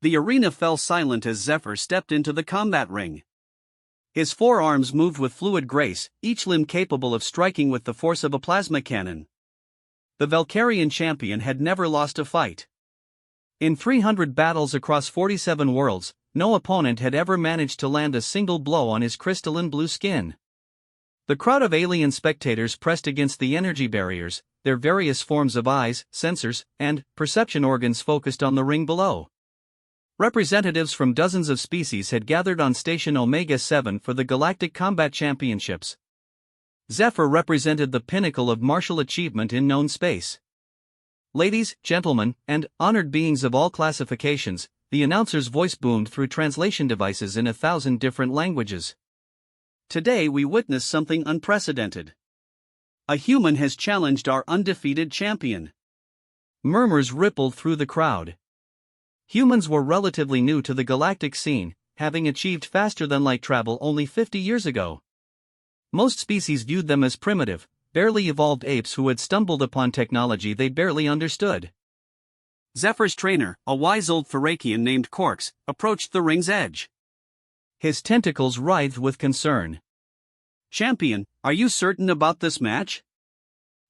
The arena fell silent as Zephyr stepped into the combat ring. His forearms moved with fluid grace, each limb capable of striking with the force of a plasma cannon. The Valkyrian champion had never lost a fight. In 300 battles across 47 worlds, no opponent had ever managed to land a single blow on his crystalline blue skin. The crowd of alien spectators pressed against the energy barriers, their various forms of eyes, sensors, and perception organs focused on the ring below. Representatives from dozens of species had gathered on Station Omega-7 for the Galactic Combat Championships. Zephyr represented the pinnacle of martial achievement in known space. Ladies, gentlemen, and honored beings of all classifications, the announcer's voice boomed through translation devices in 1,000 different languages. Today we witness something unprecedented. A human has challenged our undefeated champion. Murmurs rippled through the crowd. Humans were relatively new to the galactic scene, having achieved faster-than-light travel only 50 years ago. Most species viewed them as primitive, barely evolved apes who had stumbled upon technology they barely understood. Zephyr's trainer, a wise old Thracian named Corks, approached the ring's edge. His tentacles writhed with concern. "Champion, are you certain about this match?"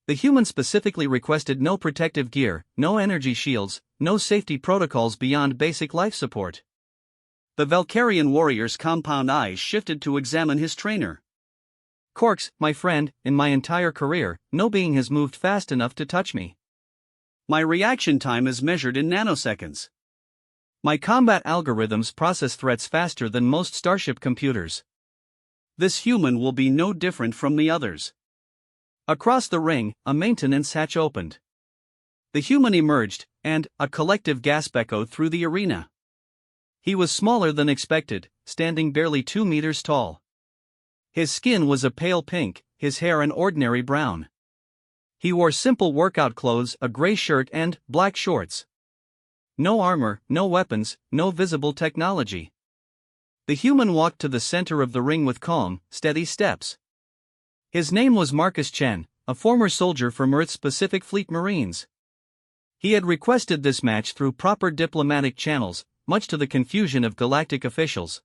The human specifically requested no protective gear, no energy shields, no safety protocols beyond basic life support. The Valkyrian warrior's compound eyes shifted to examine his trainer. "Corks, my friend, in my entire career, no being has moved fast enough to touch me. My reaction time is measured in nanoseconds. My combat algorithms process threats faster than most starship computers. This human will be no different from the others." Across the ring, a maintenance hatch opened. The human emerged, and a collective gasp echoed through the arena. He was smaller than expected, standing barely 2 meters tall. His skin was a pale pink, his hair an ordinary brown. He wore simple workout clothes, a gray shirt and black shorts. No armor, no weapons, no visible technology. The human walked to the center of the ring with calm, steady steps. His name was Marcus Chen, a former soldier from Earth's Pacific Fleet Marines. He had requested this match through proper diplomatic channels, much to the confusion of galactic officials.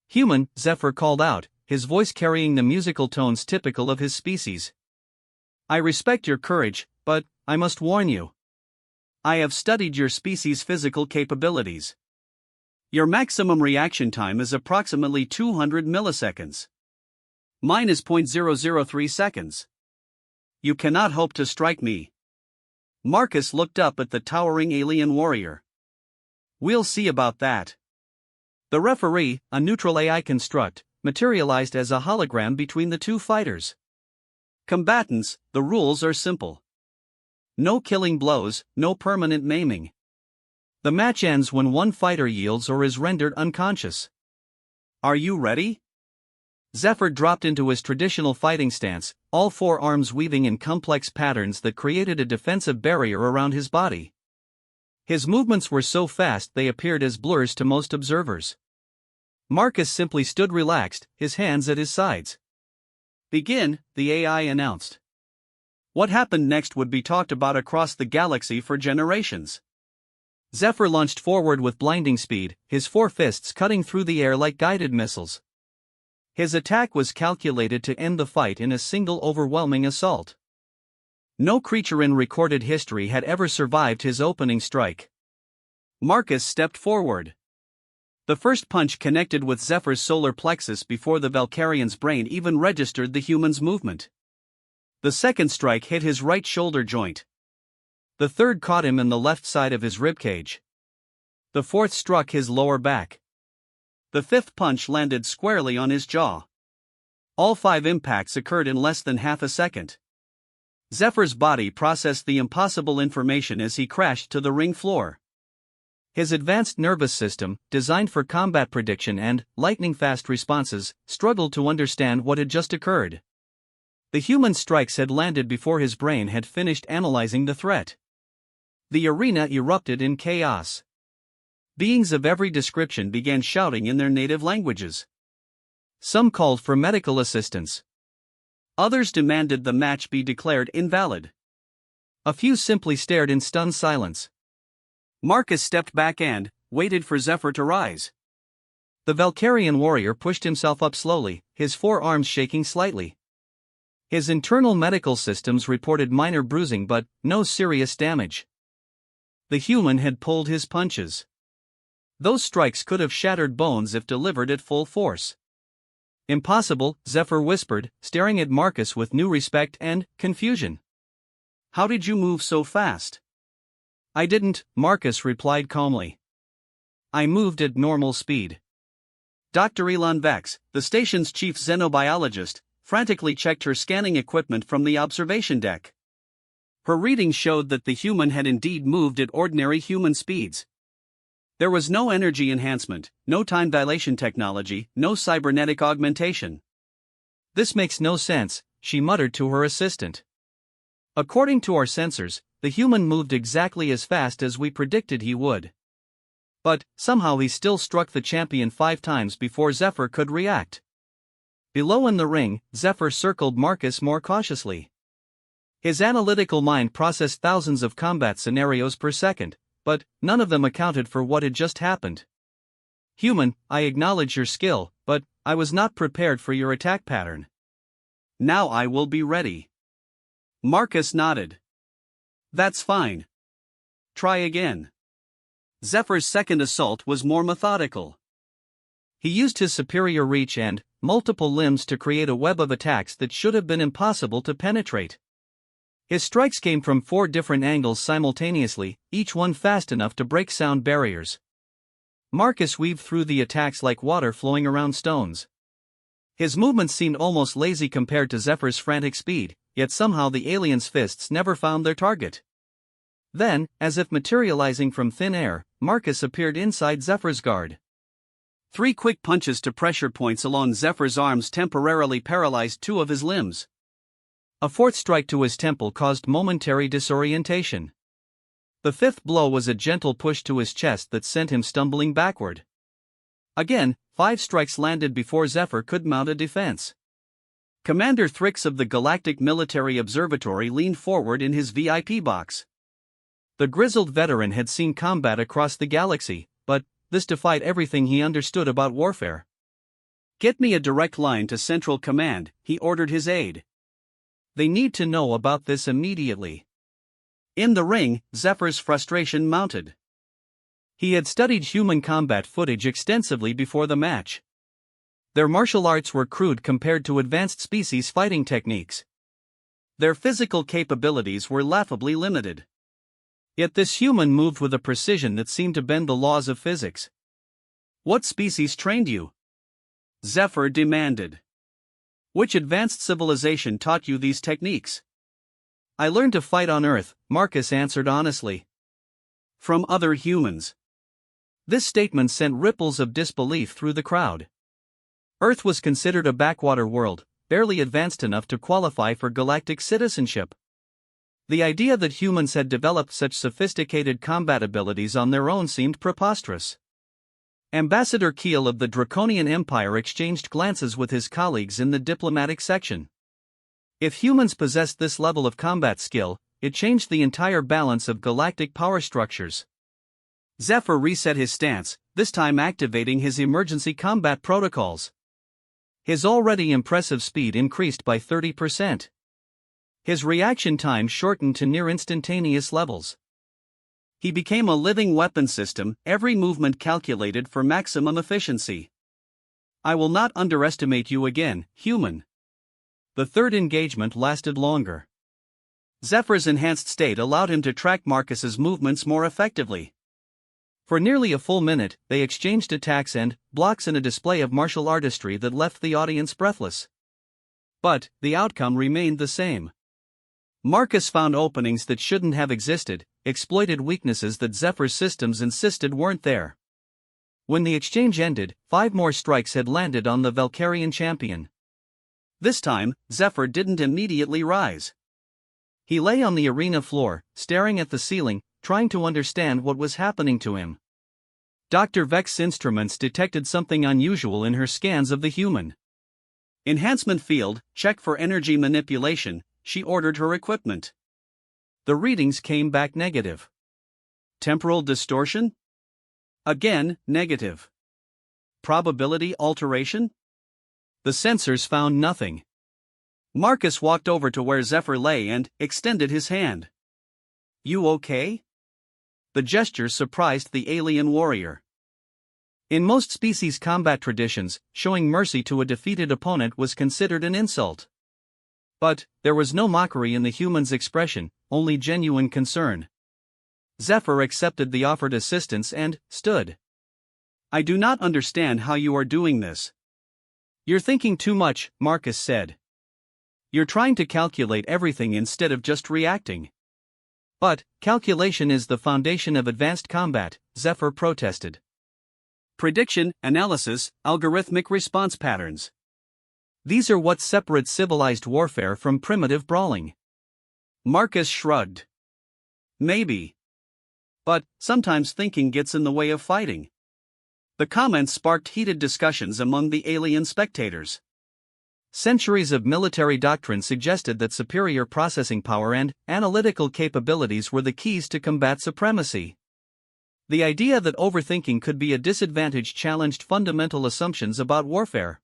"Human," Zephyr called out, his voice carrying the musical tones typical of his species. "I respect your courage, but I must warn you. I have studied your species' physical capabilities. Your maximum reaction time is approximately 200 milliseconds. Mine is 0.003 seconds. You cannot hope to strike me." Marcus looked up at the towering alien warrior. "We'll see about that." The referee, a neutral AI construct, materialized as a hologram between the two fighters. "Combatants, the rules are simple. No killing blows, no permanent maiming. The match ends when one fighter yields or is rendered unconscious. Are you ready?" Zephyr dropped into his traditional fighting stance, all four arms weaving in complex patterns that created a defensive barrier around his body. His movements were so fast they appeared as blurs to most observers. Marcus simply stood relaxed, his hands at his sides. "Begin," the AI announced. What happened next would be talked about across the galaxy for generations. Zephyr launched forward with blinding speed, his four fists cutting through the air like guided missiles. His attack was calculated to end the fight in a single overwhelming assault. No creature in recorded history had ever survived his opening strike. Marcus stepped forward. The first punch connected with Zephyr's solar plexus before the Valkyrian's brain even registered the human's movement. The second strike hit his right shoulder joint. The third caught him in the left side of his ribcage. The fourth struck his lower back. The fifth punch landed squarely on his jaw. All 5 impacts occurred in less than half a second. Zephyr's body processed the impossible information as he crashed to the ring floor. His advanced nervous system, designed for combat prediction and lightning-fast responses, struggled to understand what had just occurred. The human strikes had landed before his brain had finished analyzing the threat. The arena erupted in chaos. Beings of every description began shouting in their native languages. Some called for medical assistance. Others demanded the match be declared invalid. A few simply stared in stunned silence. Marcus stepped back and, waited for Zephyr to rise. The Valkyrian warrior pushed himself up slowly, his forearms shaking slightly. His internal medical systems reported minor bruising but no serious damage. The human had pulled his punches. Those strikes could have shattered bones if delivered at full force. Impossible, Zephyr whispered, staring at Marcus with new respect and confusion. How did you move so fast? I didn't, Marcus replied calmly. I moved at normal speed. Dr. Elon Vex, the station's chief xenobiologist, frantically checked her scanning equipment from the observation deck. Her readings showed that the human had indeed moved at ordinary human speeds. There was no energy enhancement, no time dilation technology, no cybernetic augmentation. This makes no sense, she muttered to her assistant. According to our sensors, the human moved exactly as fast as we predicted he would. But, somehow he still struck the champion 5 times before Zephyr could react. Below in the ring, Zephyr circled Marcus more cautiously. His analytical mind processed thousands of combat scenarios per second, but none of them accounted for what had just happened. Human, I acknowledge your skill, but I was not prepared for your attack pattern. Now I will be ready. Marcus nodded. That's fine. Try again. Zephyr's second assault was more methodical. He used his superior reach and multiple limbs to create a web of attacks that should have been impossible to penetrate. His strikes came from 4 different angles simultaneously, each one fast enough to break sound barriers. Marcus weaved through the attacks like water flowing around stones. His movements seemed almost lazy compared to Zephyr's frantic speed, yet somehow the alien's fists never found their target. Then, as if materializing from thin air, Marcus appeared inside Zephyr's guard. 3 quick punches to pressure points along Zephyr's arms temporarily paralyzed 2 of his limbs. A 4th strike to his temple caused momentary disorientation. The 5th blow was a gentle push to his chest that sent him stumbling backward. Again, 5 strikes landed before Zephyr could mount a defense. Commander Thrix of the Galactic Military Observatory leaned forward in his VIP box. The grizzled veteran had seen combat across the galaxy, but this defied everything he understood about warfare. Get me a direct line to Central Command, he ordered his aide. They need to know about this immediately. In the ring, Zephyr's frustration mounted. He had studied human combat footage extensively before the match. Their martial arts were crude compared to advanced species fighting techniques. Their physical capabilities were laughably limited. Yet this human moved with a precision that seemed to bend the laws of physics. What species trained you? Zephyr demanded. Which advanced civilization taught you these techniques? I learned to fight on Earth, Marcus answered honestly. From other humans. This statement sent ripples of disbelief through the crowd. Earth was considered a backwater world, barely advanced enough to qualify for galactic citizenship. The idea that humans had developed such sophisticated combat abilities on their own seemed preposterous. Ambassador Keel of the Draconian Empire exchanged glances with his colleagues in the diplomatic section. If humans possessed this level of combat skill, it changed the entire balance of galactic power structures. Zephyr reset his stance, this time activating his emergency combat protocols. His already impressive speed increased by 30%. His reaction time shortened to near instantaneous levels. He became a living weapon system, every movement calculated for maximum efficiency. I will not underestimate you again, human. The 3rd engagement lasted longer. Zephyr's enhanced state allowed him to track Marcus's movements more effectively. For nearly a full minute, they exchanged attacks and blocks in a display of martial artistry that left the audience breathless. But the outcome remained the same. Marcus found openings that shouldn't have existed, exploited weaknesses that Zephyr's systems insisted weren't there. When the exchange ended, 5 more strikes had landed on the Valkyrian champion. This time, Zephyr didn't immediately rise. He lay on the arena floor, staring at the ceiling, trying to understand what was happening to him. Dr. Vex's instruments detected something unusual in her scans of the human. Enhancement field, check for energy manipulation, she ordered her equipment. The readings came back negative. Temporal distortion? Again, negative. Probability alteration? The sensors found nothing. Marcus walked over to where Zephyr lay and extended his hand. You okay? The gesture surprised the alien warrior. In most species combat traditions, showing mercy to a defeated opponent was considered an insult. But there was no mockery in the human's expression, only genuine concern. Zephyr accepted the offered assistance and stood. I do not understand how you are doing this. You're thinking too much, Marcus said. You're trying to calculate everything instead of just reacting. But calculation is the foundation of advanced combat, Zephyr protested. Prediction, analysis, algorithmic response patterns. These are what separate civilized warfare from primitive brawling. Marcus shrugged. Maybe. But sometimes thinking gets in the way of fighting. The comments sparked heated discussions among the alien spectators. Centuries of military doctrine suggested that superior processing power and analytical capabilities were the keys to combat supremacy. The idea that overthinking could be a disadvantage challenged fundamental assumptions about warfare.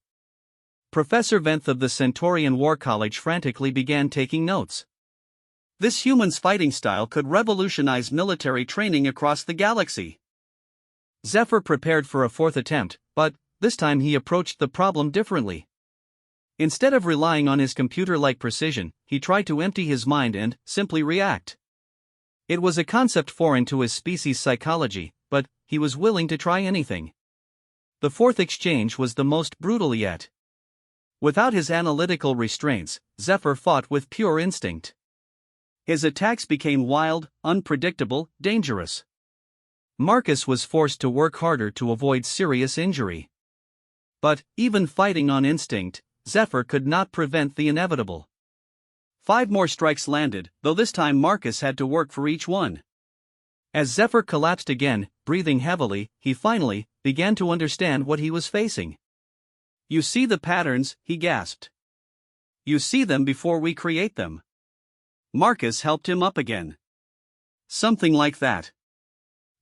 Professor Venth of the Centaurian War College frantically began taking notes. This human's fighting style could revolutionize military training across the galaxy. Zephyr prepared for a fourth attempt, but this time he approached the problem differently. Instead of relying on his computer-like precision, he tried to empty his mind and simply react. It was a concept foreign to his species' psychology, but he was willing to try anything. The fourth exchange was the most brutal yet. Without his analytical restraints, Zephyr fought with pure instinct. His attacks became wild, unpredictable, dangerous. Marcus was forced to work harder to avoid serious injury. But, even fighting on instinct, Zephyr could not prevent the inevitable. 5 more strikes landed, though this time Marcus had to work for each one. As Zephyr collapsed again, breathing heavily, he finally began to understand what he was facing. You see the patterns, he gasped. You see them before we create them. Marcus helped him up again. Something like that.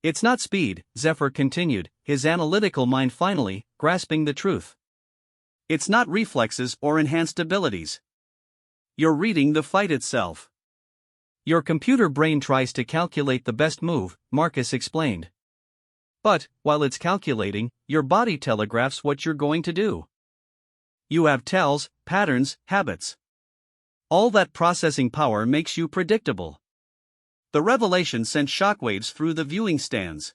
It's not speed, Zephyr continued, his analytical mind finally grasping the truth. It's not reflexes or enhanced abilities. You're reading the fight itself. Your computer brain tries to calculate the best move, Marcus explained. But, while it's calculating, your body telegraphs what you're going to do. You have tells, patterns, habits. All that processing power makes you predictable. The revelation sent shockwaves through the viewing stands.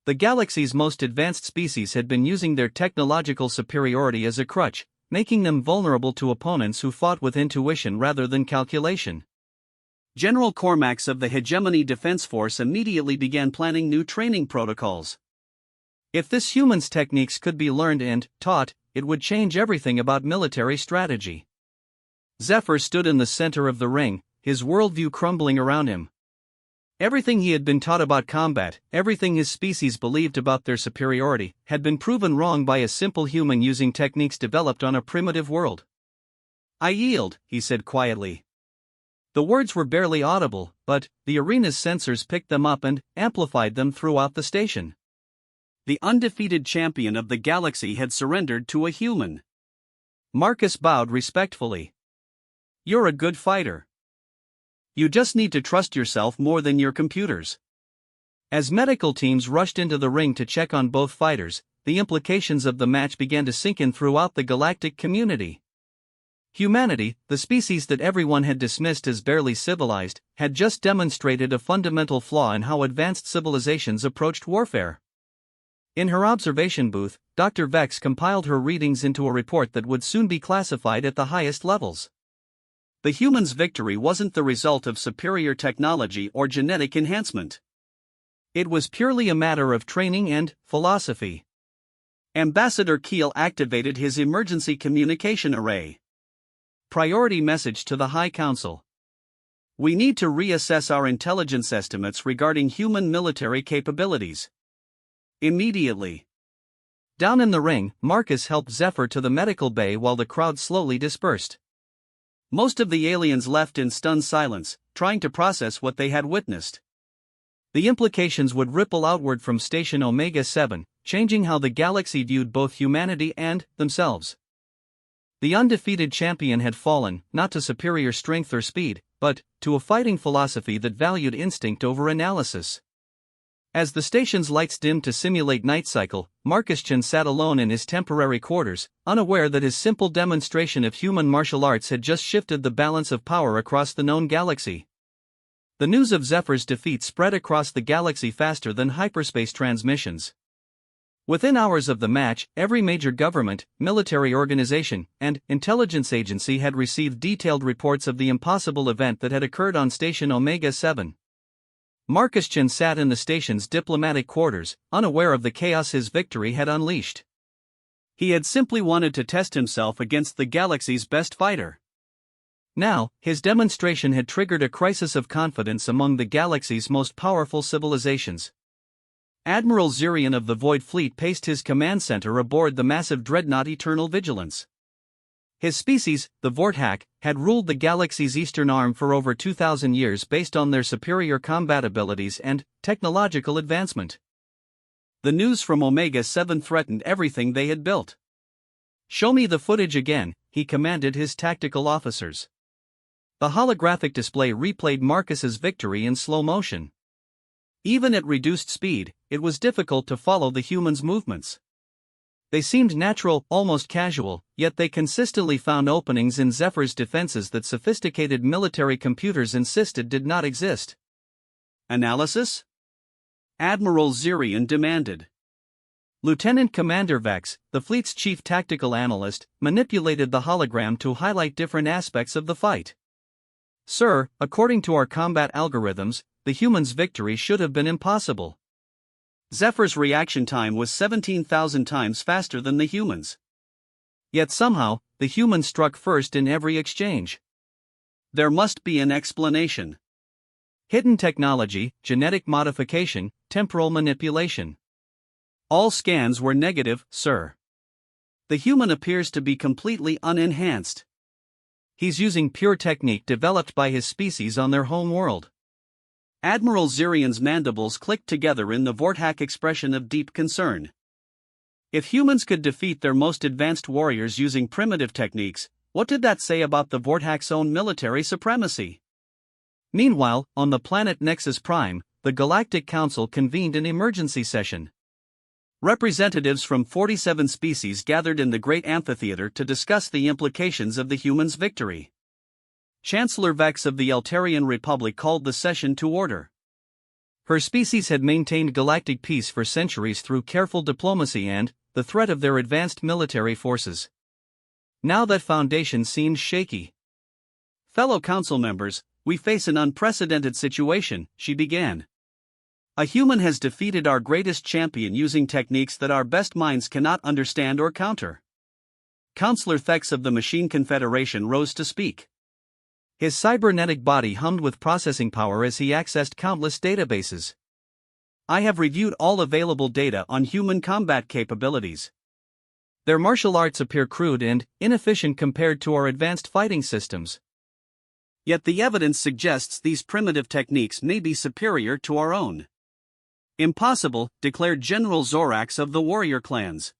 The galaxy's most advanced species had been using their technological superiority as a crutch, making them vulnerable to opponents who fought with intuition rather than calculation. General Cormax of the Hegemony Defense Force immediately began planning new training protocols. If this human's techniques could be learned and taught, it would change everything about military strategy. Zephyr stood in the center of the ring, his worldview crumbling around him. Everything he had been taught about combat, everything his species believed about their superiority, had been proven wrong by a simple human using techniques developed on a primitive world. I yield, he said quietly. The words were barely audible, but the arena's sensors picked them up and amplified them throughout the station. The undefeated champion of the galaxy had surrendered to a human. Marcus bowed respectfully. You're a good fighter. You just need to trust yourself more than your computers. As medical teams rushed into the ring to check on both fighters, the implications of the match began to sink in throughout the galactic community. Humanity, the species that everyone had dismissed as barely civilized, had just demonstrated a fundamental flaw in how advanced civilizations approached warfare. In her observation booth, Dr. Vex compiled her readings into a report that would soon be classified at the highest levels. The human's victory wasn't the result of superior technology or genetic enhancement. It was purely a matter of training and philosophy. Ambassador Keel activated his emergency communication array. Priority message to the High Council. We need to reassess our intelligence estimates regarding human military capabilities. Immediately. Down in the ring, Marcus helped Zephyr to the medical bay while the crowd slowly dispersed. Most of the aliens left in stunned silence, trying to process what they had witnessed. The implications would ripple outward from Station Omega-7, changing how the galaxy viewed both humanity and themselves. The undefeated champion had fallen, not to superior strength or speed, but to a fighting philosophy that valued instinct over analysis. As the station's lights dimmed to simulate night cycle, Marcus Chen sat alone in his temporary quarters, unaware that his simple demonstration of human martial arts had just shifted the balance of power across the known galaxy. The news of Zephyr's defeat spread across the galaxy faster than hyperspace transmissions. Within hours of the match, every major government, military organization, and intelligence agency had received detailed reports of the impossible event that had occurred on Station Omega-7. Marcus Chen sat in the station's diplomatic quarters, unaware of the chaos his victory had unleashed. He had simply wanted to test himself against the galaxy's best fighter. Now, his demonstration had triggered a crisis of confidence among the galaxy's most powerful civilizations. Admiral Zirian of the Void Fleet paced his command center aboard the massive dreadnought Eternal Vigilance. His species, the Vorthak, had ruled the galaxy's eastern arm for over 2,000 years based on their superior combat abilities and technological advancement. The news from Omega-7 threatened everything they had built. "Show me the footage again," he commanded his tactical officers. The holographic display replayed Marcus's victory in slow motion. Even at reduced speed, it was difficult to follow the humans' movements. They seemed natural, almost casual, yet they consistently found openings in Zephyr's defenses that sophisticated military computers insisted did not exist. Analysis? Admiral Zirian demanded. Lieutenant Commander Vex, the fleet's chief tactical analyst, manipulated the hologram to highlight different aspects of the fight. "Sir, according to our combat algorithms, the humans' victory should have been impossible. Zephyr's reaction time was 17,000 times faster than the humans. Yet somehow, the humans struck first in every exchange. There must be an explanation. Hidden technology, genetic modification, temporal manipulation. All scans were negative, sir. The human appears to be completely unenhanced. He's using pure technique developed by his species on their home world." Admiral Zirian's mandibles clicked together in the Vorthak expression of deep concern. If humans could defeat their most advanced warriors using primitive techniques, what did that say about the Vorthak's own military supremacy? Meanwhile, on the planet Nexus Prime, the Galactic Council convened an emergency session. Representatives from 47 species gathered in the Great Amphitheater to discuss the implications of the humans' victory. Chancellor Vex of the Eltarian Republic called the session to order. Her species had maintained galactic peace for centuries through careful diplomacy and the threat of their advanced military forces. Now that foundation seemed shaky. "Fellow council members, we face an unprecedented situation," she began. "A human has defeated our greatest champion using techniques that our best minds cannot understand or counter." Councillor Thex of the Machine Confederation rose to speak. His cybernetic body hummed with processing power as he accessed countless databases. "I have reviewed all available data on human combat capabilities. Their martial arts appear crude and inefficient compared to our advanced fighting systems. Yet the evidence suggests these primitive techniques may be superior to our own." "Impossible," declared General Zorax of the warrior clans.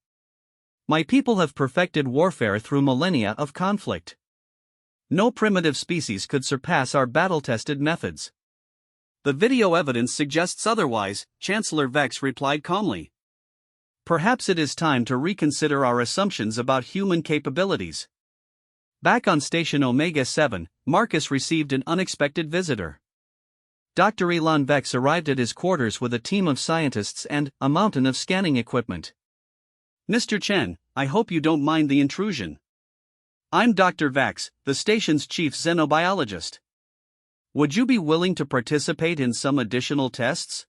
"My people have perfected warfare through millennia of conflict. No primitive species could surpass our battle-tested methods." "The video evidence suggests otherwise," Chancellor Vex replied calmly. "Perhaps it is time to reconsider our assumptions about human capabilities." Back on Station Omega-7, Marcus received an unexpected visitor. Dr. Elon Vex arrived at his quarters with a team of scientists and a mountain of scanning equipment. "Mr. Chen, I hope you don't mind the intrusion. I'm Dr. Vex, the station's chief xenobiologist. Would you be willing to participate in some additional tests?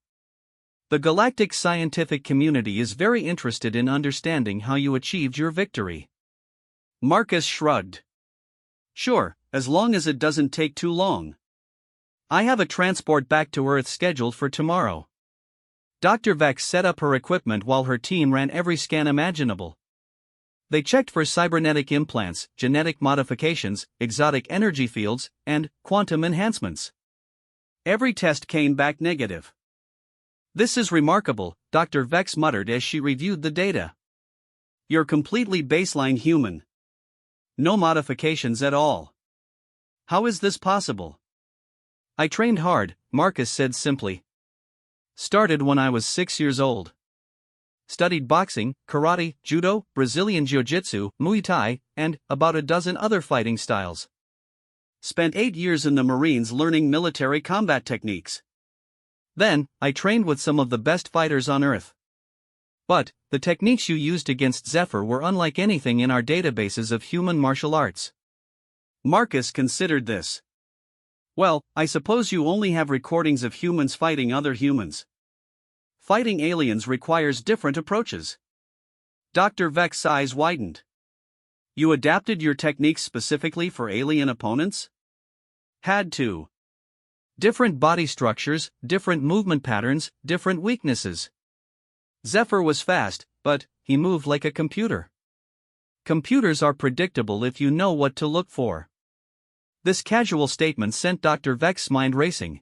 The galactic scientific community is very interested in understanding how you achieved your victory." Marcus shrugged. "Sure, as long as it doesn't take too long. I have a transport back to Earth scheduled for tomorrow." Dr. Vex set up her equipment while her team ran every scan imaginable. They checked for cybernetic implants, genetic modifications, exotic energy fields, and quantum enhancements. Every test came back negative. "This is remarkable," Dr. Vex muttered as she reviewed the data. "You're completely baseline human. No modifications at all. How is this possible?" "I trained hard," Marcus said simply. "Started when I was 6 years old. Studied boxing, karate, judo, Brazilian jiu-jitsu, Muay Thai, and about a dozen other fighting styles. Spent 8 years in the Marines learning military combat techniques. Then, I trained with some of the best fighters on Earth. But, the techniques you used against Zephyr were unlike anything in our databases of human martial arts." Marcus considered this. "Well, I suppose you only have recordings of humans fighting other humans. Fighting aliens requires different approaches." Dr. Vex's eyes widened. "You adapted your techniques specifically for alien opponents?" "Had to. Different body structures, different movement patterns, different weaknesses. Zephyr was fast, but he moved like a computer. Computers are predictable if you know what to look for." This casual statement sent Dr. Vex's mind racing.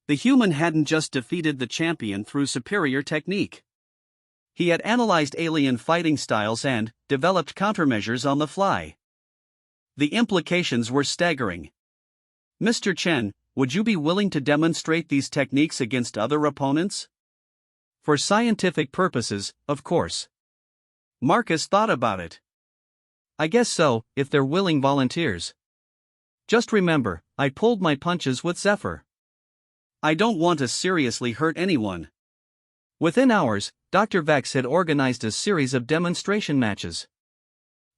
The human hadn't just defeated the champion through superior technique. He had analyzed alien fighting styles and developed countermeasures on the fly. The implications were staggering. "Mr. Chen, would you be willing to demonstrate these techniques against other opponents?" "For scientific purposes, of course." Marcus thought about it. "I guess so, if they're willing volunteers. Just remember, I pulled my punches with Zephyr. I don't want to seriously hurt anyone." Within hours, Dr. Vex had organized a series of demonstration matches.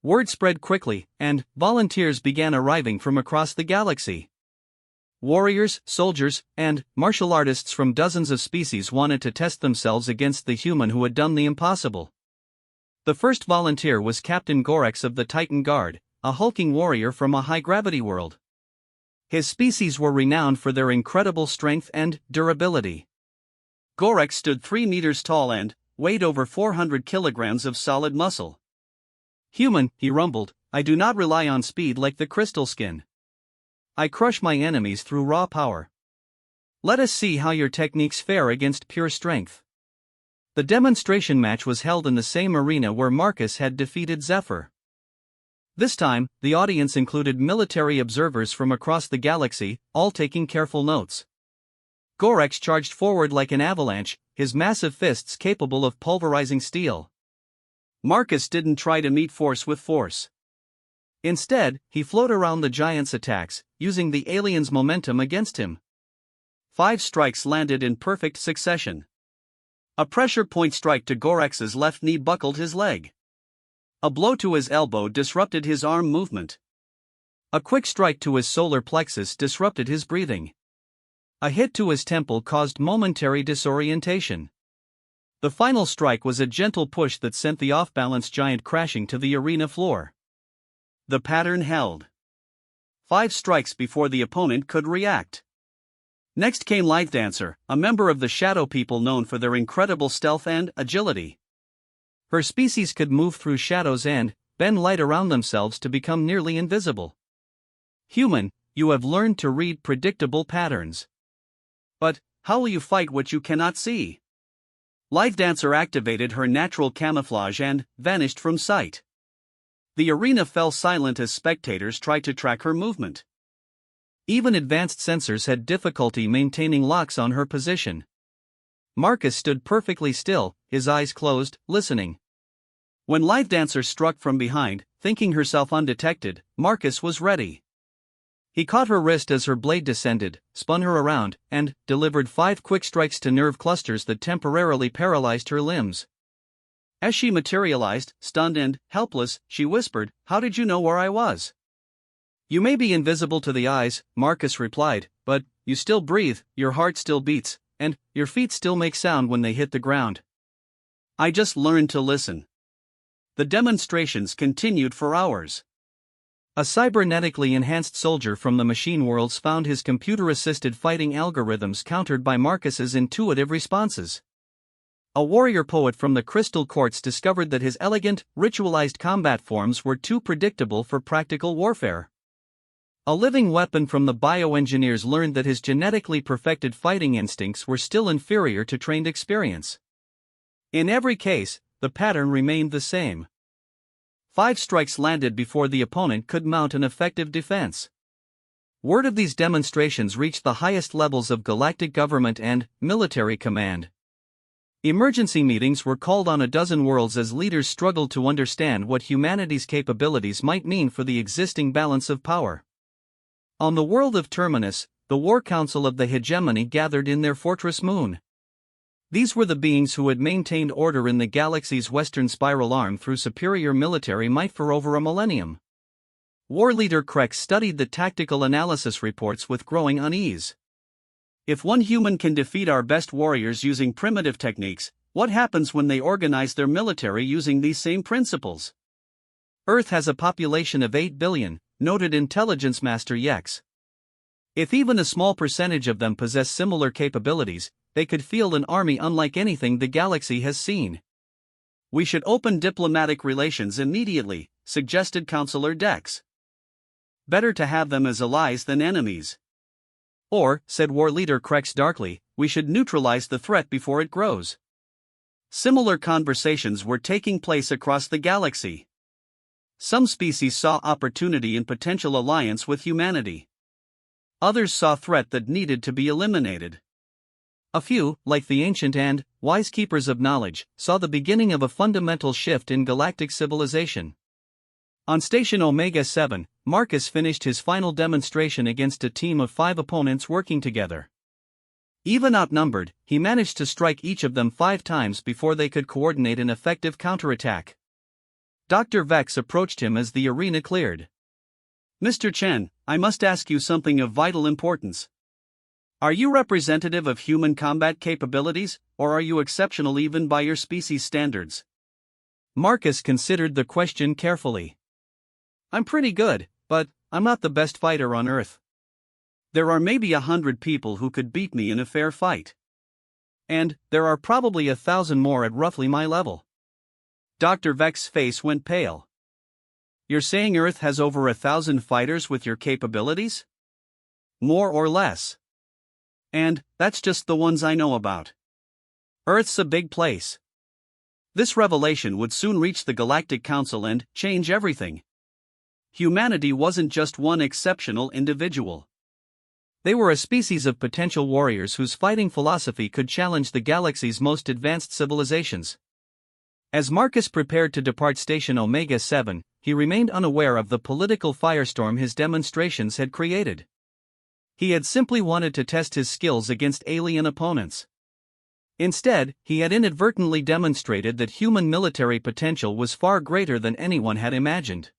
Word spread quickly, and volunteers began arriving from across the galaxy. Warriors, soldiers, and martial artists from dozens of species wanted to test themselves against the human who had done the impossible. The first volunteer was Captain Gorex of the Titan Guard, a hulking warrior from a high-gravity world. His species were renowned for their incredible strength and durability. Gorex stood 3 meters tall and weighed over 400 kilograms of solid muscle. "Human," he rumbled, "I do not rely on speed like the crystal skin. I crush my enemies through raw power. Let us see how your techniques fare against pure strength." The demonstration match was held in the same arena where Marcus had defeated Zephyr. This time, the audience included military observers from across the galaxy, all taking careful notes. Gorex charged forward like an avalanche, his massive fists capable of pulverizing steel. Marcus didn't try to meet force with force. Instead, he flowed around the giant's attacks, using the alien's momentum against him. 5 strikes landed in perfect succession. A pressure point strike to Gorex's left knee buckled his leg. A blow to his elbow disrupted his arm movement. A quick strike to his solar plexus disrupted his breathing. A hit to his temple caused momentary disorientation. The final strike was a gentle push that sent the off-balance giant crashing to the arena floor. The pattern held. 5 strikes before the opponent could react. Next came Light Dancer, a member of the Shadow People known for their incredible stealth and agility. Her species could move through shadows and bend light around themselves to become nearly invisible. "Human, you have learned to read predictable patterns. But how will you fight what you cannot see?" Light Dancer activated her natural camouflage and vanished from sight. The arena fell silent as spectators tried to track her movement. Even advanced sensors had difficulty maintaining locks on her position. Marcus stood perfectly still, his eyes closed, listening. When Light Dancer struck from behind, thinking herself undetected, Marcus was ready. He caught her wrist as her blade descended, spun her around, and delivered 5 quick strikes to nerve clusters that temporarily paralyzed her limbs. As she materialized, stunned and helpless, she whispered, "How did you know where I was?" "You may be invisible to the eyes," Marcus replied, "but you still breathe, your heart still beats, and your feet still make sound when they hit the ground." I just learned to listen. The demonstrations continued for hours. A cybernetically enhanced soldier from the machine worlds found his computer-assisted fighting algorithms countered by Marcus's intuitive responses. A warrior poet from the Crystal Courts discovered that his elegant, ritualized combat forms were too predictable for practical warfare. A living weapon. From the bioengineers learned that his genetically perfected fighting instincts were still inferior to trained experience. In every case, the pattern remained the same. 5 strikes landed before the opponent could mount an effective defense. Word of these demonstrations reached the highest levels of galactic government and military command. Emergency meetings were called on a dozen worlds as leaders struggled to understand what humanity's capabilities might mean for the existing balance of power. On the world of Terminus, the War Council of the Hegemony gathered in their fortress moon. These were the beings who had maintained order in the galaxy's western spiral arm through superior military might for over a millennium. War leader Krex studied the tactical analysis reports with growing unease. If one human can defeat our best warriors using primitive techniques, what happens when they organize their military using these same principles? Earth has a population of 8 billion, noted intelligence master Yex. If even a small percentage of them possess similar capabilities, they could field an army unlike anything the galaxy has seen. We should open diplomatic relations immediately, suggested Counselor Dex. Better to have them as allies than enemies. Or, said War Leader Krex darkly, we should neutralize the threat before it grows. Similar conversations were taking place across the galaxy. Some species saw opportunity in potential alliance with humanity. Others saw threat that needed to be eliminated. A few, like the ancient and wise keepers of knowledge, saw the beginning of a fundamental shift in galactic civilization. On Station Omega 7, Marcus finished his final demonstration against a team of 5 opponents working together. Even outnumbered, he managed to strike each of them 5 times before they could coordinate an effective counterattack. Dr. Vex approached him as the arena cleared. Mr. Chen, I must ask you something of vital importance. Are you representative of human combat capabilities, or are you exceptional even by your species standards? Marcus considered the question carefully. I'm pretty good, but I'm not the best fighter on Earth. There are maybe 100 people who could beat me in a fair fight. And there are probably 1,000 more at roughly my level. Dr. Vex's face went pale. You're saying Earth has over 1,000 fighters with your capabilities? More or less. And that's just the ones I know about. Earth's a big place. This revelation would soon reach the Galactic Council and change everything. Humanity wasn't just one exceptional individual. They were a species of potential warriors whose fighting philosophy could challenge the galaxy's most advanced civilizations. As Marcus prepared to depart Station Omega 7, he remained unaware of the political firestorm his demonstrations had created. He had simply wanted to test his skills against alien opponents. Instead, he had inadvertently demonstrated that human military potential was far greater than anyone had imagined.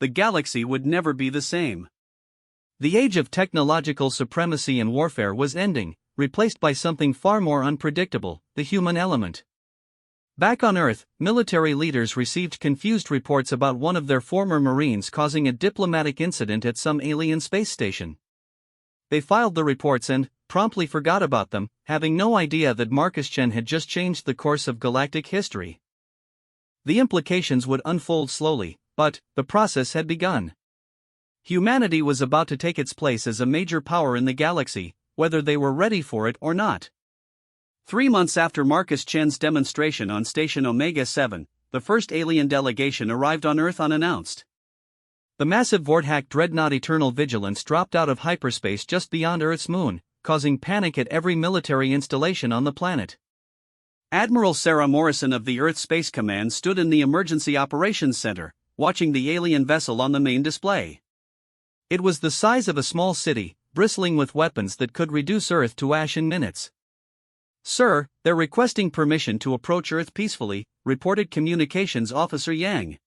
The galaxy would never be the same. The age of technological supremacy and warfare was ending, replaced by something far more unpredictable, the human element. Back on Earth, military leaders received confused reports about one of their former Marines causing a diplomatic incident at some alien space station. They filed the reports and promptly forgot about them, having no idea that Marcus Chen had just changed the course of galactic history. The implications would unfold slowly, but the process had begun. Humanity was about to take its place as a major power in the galaxy, whether they were ready for it or not. 3 months after Marcus Chen's demonstration on Station Omega 7, the first alien delegation arrived on Earth unannounced. The massive Vorthack dreadnought Eternal Vigilance dropped out of hyperspace just beyond Earth's moon, causing panic at every military installation on the planet. Admiral Sarah Morrison of the Earth Space Command stood in the Emergency Operations Center, watching the alien vessel on the main display. It was the size of a small city, bristling with weapons that could reduce Earth to ash in minutes. Sir, they're requesting permission to approach Earth peacefully, reported Communications Officer Yang.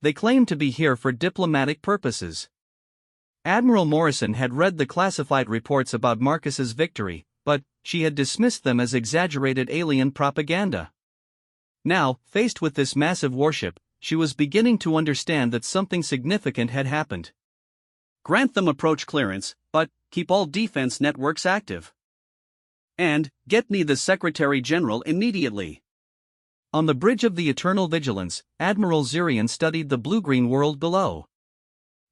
They claim to be here for diplomatic purposes. Admiral Morrison had read the classified reports about Marcus's victory, but she had dismissed them as exaggerated alien propaganda. Now, faced with this massive warship, she was beginning to understand that something significant had happened. Grant them approach clearance, but keep all defense networks active. And get me the Secretary General immediately. On the bridge of the Eternal Vigilance, Admiral Zirian studied the blue-green world below.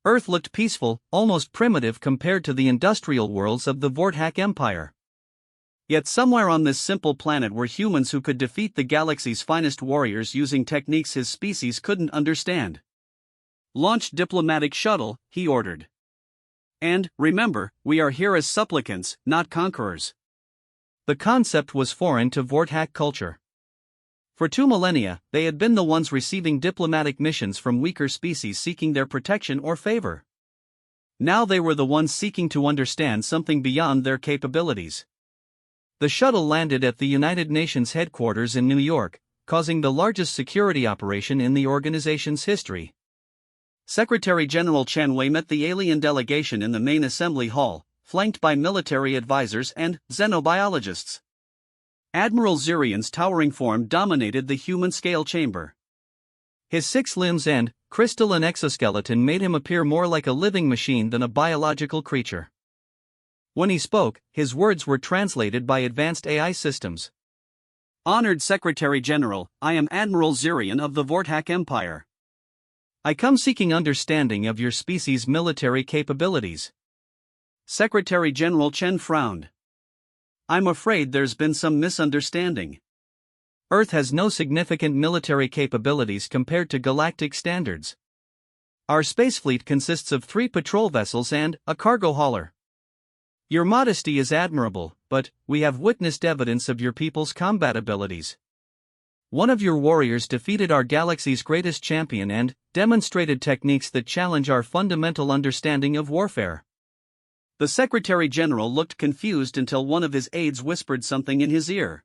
Earth looked peaceful, almost primitive compared to the industrial worlds of the Vortak Empire. Yet somewhere on this simple planet were humans who could defeat the galaxy's finest warriors using techniques his species couldn't understand. "Launch diplomatic shuttle," he ordered. "And, remember, we are here as supplicants, not conquerors." The concept was foreign to Vortak culture. For 2 millennia, they had been the ones receiving diplomatic missions from weaker species seeking their protection or favor. Now they were the ones seeking to understand something beyond their capabilities. The shuttle landed at the United Nations headquarters in New York, causing the largest security operation in the organization's history. Secretary General Chen Wei met the alien delegation in the main assembly hall, flanked by military advisors and xenobiologists. Admiral Zirian's towering form dominated the human-scale chamber. His 6 limbs and crystalline exoskeleton made him appear more like a living machine than a biological creature. When he spoke, his words were translated by advanced AI systems. "Honored Secretary General, I am Admiral Zirian of the Vortak Empire. I come seeking understanding of your species' military capabilities." Secretary General Chen frowned. "I'm afraid there's been some misunderstanding. Earth has no significant military capabilities compared to galactic standards. Our space fleet consists of 3 patrol vessels and a cargo hauler. Your modesty is admirable, but we have witnessed evidence of your people's combat abilities. One of your warriors defeated our galaxy's greatest champion and demonstrated techniques that challenge our fundamental understanding of warfare." The Secretary General looked confused until one of his aides whispered something in his ear.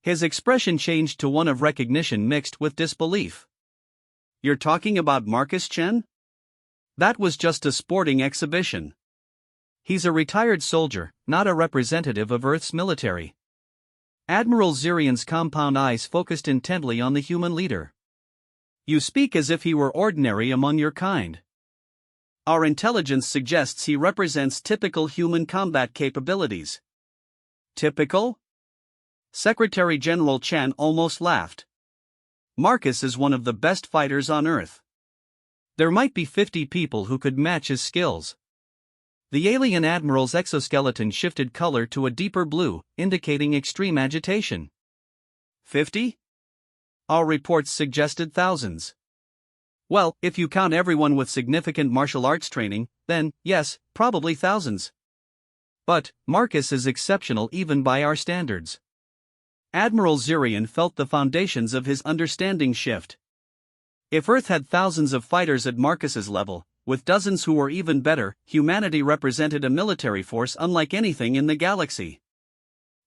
His expression changed to one of recognition mixed with disbelief. "You're talking about Marcus Chen? That was just a sporting exhibition. He's a retired soldier, not a representative of Earth's military." Admiral Zirian's compound eyes focused intently on the human leader. "You speak as if he were ordinary among your kind. Our intelligence suggests he represents typical human combat capabilities." "Typical?" Secretary General Chen almost laughed. "Marcus is one of the best fighters on Earth. There might be 50 people who could match his skills." The alien admiral's exoskeleton shifted color to a deeper blue, indicating extreme agitation. 50? Our reports suggested thousands. Well, if you count everyone with significant martial arts training, then, yes, probably thousands. But Marcus is exceptional even by our standards. Admiral Zirian felt the foundations of his understanding shift. If Earth had thousands of fighters at Marcus's level, with dozens who were even better, humanity represented a military force unlike anything in the galaxy.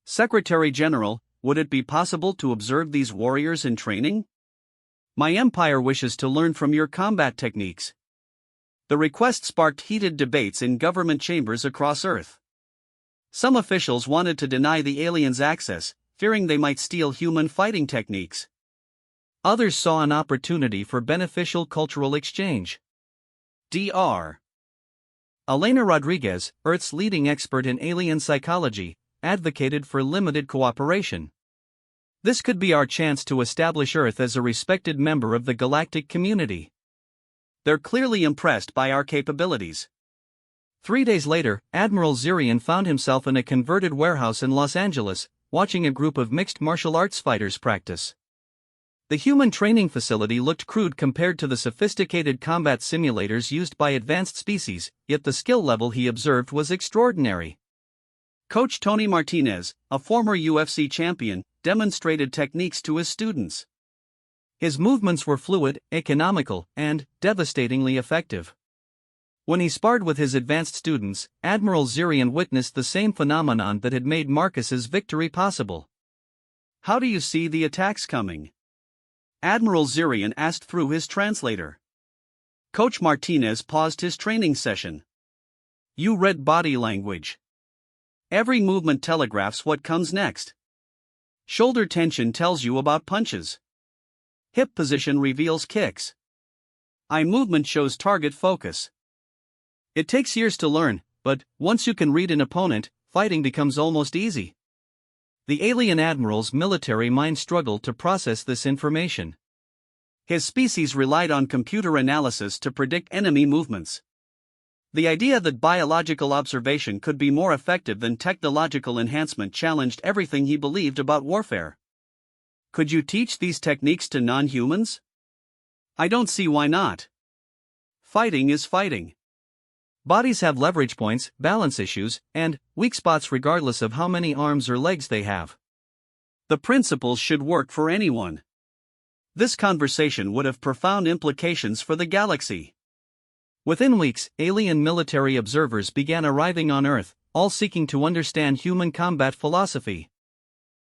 Secretary General, would it be possible to observe these warriors in training? My empire wishes to learn from your combat techniques. The request sparked heated debates in government chambers across Earth. Some officials wanted to deny the aliens access, fearing they might steal human fighting techniques. Others saw an opportunity for beneficial cultural exchange. Dr. Elena Rodriguez, Earth's leading expert in alien psychology, advocated for limited cooperation. This could be our chance to establish Earth as a respected member of the galactic community. They're clearly impressed by our capabilities. 3 days later, Admiral Zirian found himself in a converted warehouse in Los Angeles, watching a group of mixed martial arts fighters practice. The human training facility looked crude compared to the sophisticated combat simulators used by advanced species, yet the skill level he observed was extraordinary. Coach Tony Martinez, a former UFC champion, demonstrated techniques to his students. His movements were fluid, economical, and devastatingly effective. When he sparred with his advanced students, Admiral Zirian witnessed the same phenomenon that had made Marcus's victory possible. "How do you see the attacks coming?" Admiral Zirian asked through his translator. Coach Martinez paused his training session. "You read body language. Every movement telegraphs what comes next. Shoulder tension tells you about punches. Hip position reveals kicks. Eye movement shows target focus. It takes years to learn, but once you can read an opponent, fighting becomes almost easy." The alien admiral's military mind struggled to process this information. His species relied on computer analysis to predict enemy movements. The idea that biological observation could be more effective than technological enhancement challenged everything he believed about warfare. Could you teach these techniques to non-humans? I don't see why not. Fighting is fighting. Bodies have leverage points, balance issues, and weak spots regardless of how many arms or legs they have. The principles should work for anyone. This conversation would have profound implications for the galaxy. Within weeks, alien military observers began arriving on Earth, all seeking to understand human combat philosophy.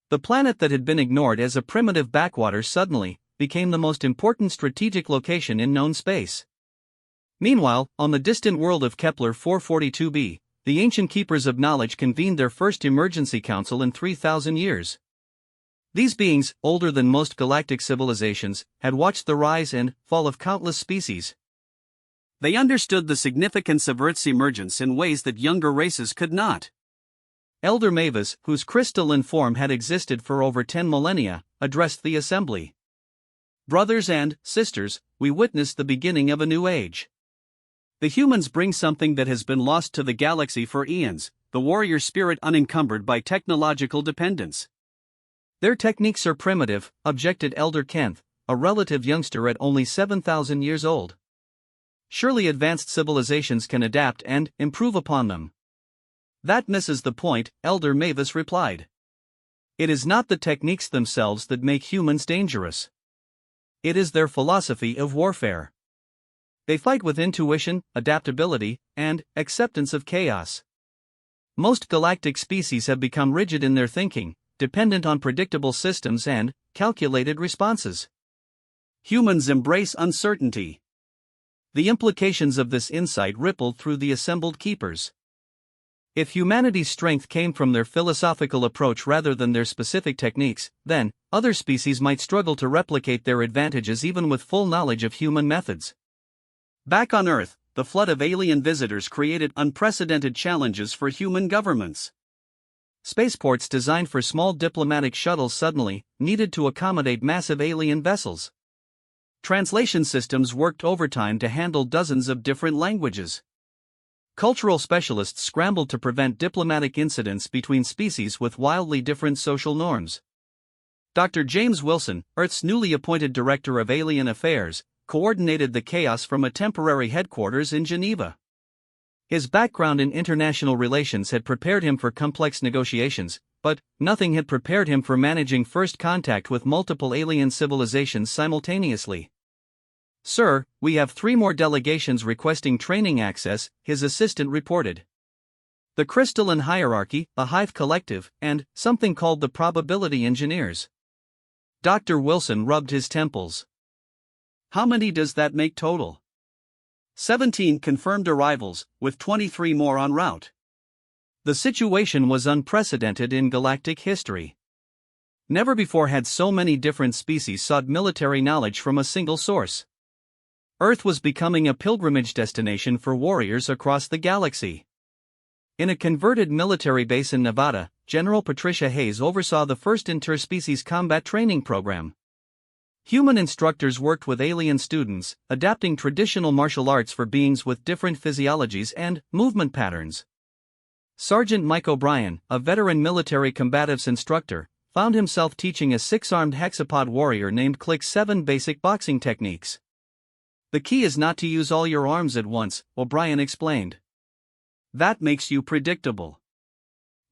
The planet that had been ignored as a primitive backwater suddenly became the most important strategic location in known space. Meanwhile, on the distant world of Kepler 442b, the ancient keepers of knowledge convened their first emergency council in 3,000 years. These beings, older than most galactic civilizations, had watched the rise and fall of countless species. They understood the significance of Earth's emergence in ways that younger races could not. Elder Mavis, whose crystalline form had existed for over 10 millennia, addressed the assembly. Brothers and sisters, we witnessed the beginning of a new age. The humans bring something that has been lost to the galaxy for eons, the warrior spirit unencumbered by technological dependence. Their techniques are primitive, objected Elder Kenneth, a relative youngster at only 7,000 years old. Surely advanced civilizations can adapt and improve upon them. That misses the point, Elder Mavis replied. It is not the techniques themselves that make humans dangerous. It is their philosophy of warfare. They fight with intuition, adaptability, and acceptance of chaos. Most galactic species have become rigid in their thinking, dependent on predictable systems and calculated responses. Humans embrace uncertainty. The implications of this insight rippled through the assembled keepers. If humanity's strength came from their philosophical approach rather than their specific techniques, then other species might struggle to replicate their advantages even with full knowledge of human methods. Back on Earth, the flood of alien visitors created unprecedented challenges for human governments. Spaceports designed for small diplomatic shuttles suddenly needed to accommodate massive alien vessels. Translation systems worked overtime to handle dozens of different languages. Cultural specialists scrambled to prevent diplomatic incidents between species with wildly different social norms. Dr. James Wilson, Earth's newly appointed Director of Alien Affairs, coordinated the chaos from a temporary headquarters in Geneva. His background in international relations had prepared him for complex negotiations, but nothing had prepared him for managing first contact with multiple alien civilizations simultaneously. Sir, we have 3 more delegations requesting training access, his assistant reported. The crystalline hierarchy, a hive collective, and something called the probability engineers. Dr. Wilson rubbed his temples. How many does that make total? 17 confirmed arrivals, with 23 more en route. The situation was unprecedented in galactic history. Never before had so many different species sought military knowledge from a single source. Earth was becoming a pilgrimage destination for warriors across the galaxy. In a converted military base in Nevada, General Patricia Hayes oversaw the first interspecies combat training program. Human instructors worked with alien students, adapting traditional martial arts for beings with different physiologies and movement patterns. Sergeant Mike O'Brien, a veteran military combatives instructor, found himself teaching a 6-armed hexapod warrior named Click 7 basic boxing techniques. The key is not to use all your arms at once, O'Brien explained. That makes you predictable.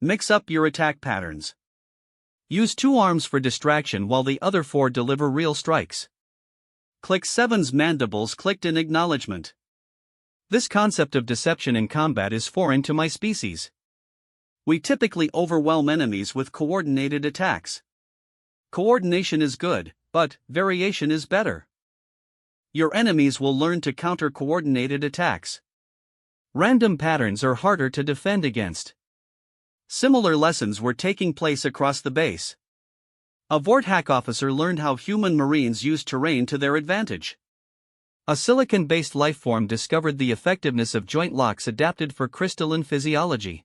Mix up your attack patterns. Use 2 arms for distraction while the other 4 deliver real strikes. Click 7's mandibles clicked in acknowledgement. This concept of deception in combat is foreign to my species. We typically overwhelm enemies with coordinated attacks. Coordination is good, but variation is better. Your enemies will learn to counter coordinated attacks. Random patterns are harder to defend against. Similar lessons were taking place across the base. A Vorthack officer learned how human Marines used terrain to their advantage. A silicon-based lifeform discovered the effectiveness of joint locks adapted for crystalline physiology.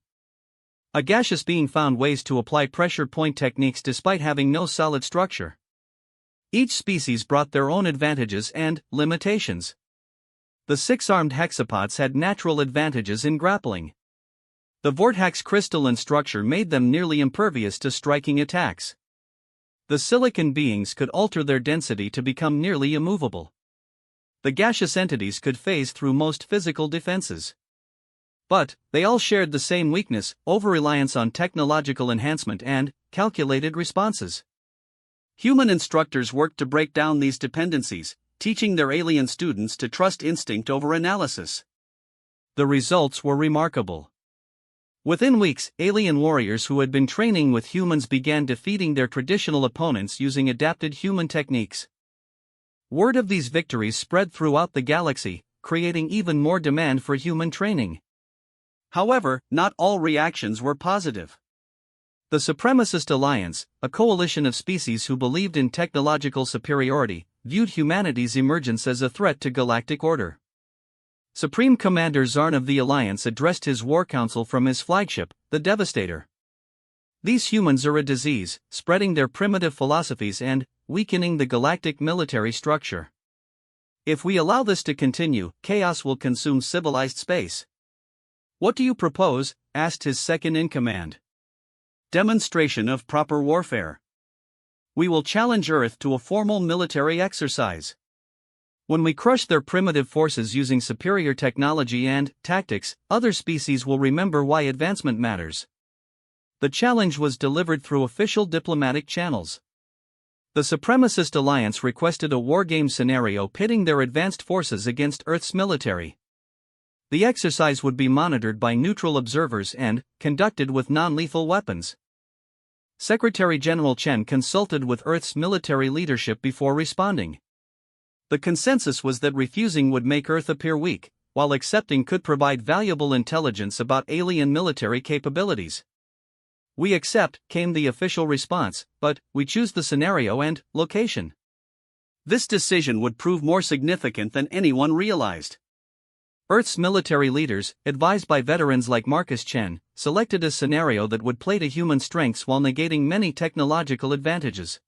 A gaseous being found ways to apply pressure point techniques despite having no solid structure. Each species brought their own advantages and limitations. The six-armed hexapods had natural advantages in grappling. The vortex crystalline structure made them nearly impervious to striking attacks. The silicon beings could alter their density to become nearly immovable. The gaseous entities could phase through most physical defenses. But they all shared the same weakness: over-reliance on technological enhancement and calculated responses. Human instructors worked to break down these dependencies, teaching their alien students to trust instinct over analysis. The results were remarkable. Within weeks, alien warriors who had been training with humans began defeating their traditional opponents using adapted human techniques. Word of these victories spread throughout the galaxy, creating even more demand for human training. However, not all reactions were positive. The Supremacist Alliance, a coalition of species who believed in technological superiority, viewed humanity's emergence as a threat to galactic order. Supreme Commander Zarn of the Alliance addressed his war council from his flagship, the Devastator. These humans are a disease, spreading their primitive philosophies and weakening the galactic military structure. If we allow this to continue, chaos will consume civilized space. What do you propose? Asked his second-in-command. Demonstration of proper warfare. We will challenge Earth to a formal military exercise. When we crush their primitive forces using superior technology and tactics, other species will remember why advancement matters. The challenge was delivered through official diplomatic channels. The Supremacist Alliance requested a wargame scenario pitting their advanced forces against Earth's military. The exercise would be monitored by neutral observers and conducted with non-lethal weapons. Secretary General Chen consulted with Earth's military leadership before responding. The consensus was that refusing would make Earth appear weak, while accepting could provide valuable intelligence about alien military capabilities. We accept, came the official response, but we choose the scenario and location. This decision would prove more significant than anyone realized. Earth's military leaders, advised by veterans like Marcus Chen, selected a scenario that would play to human strengths while negating many technological advantages.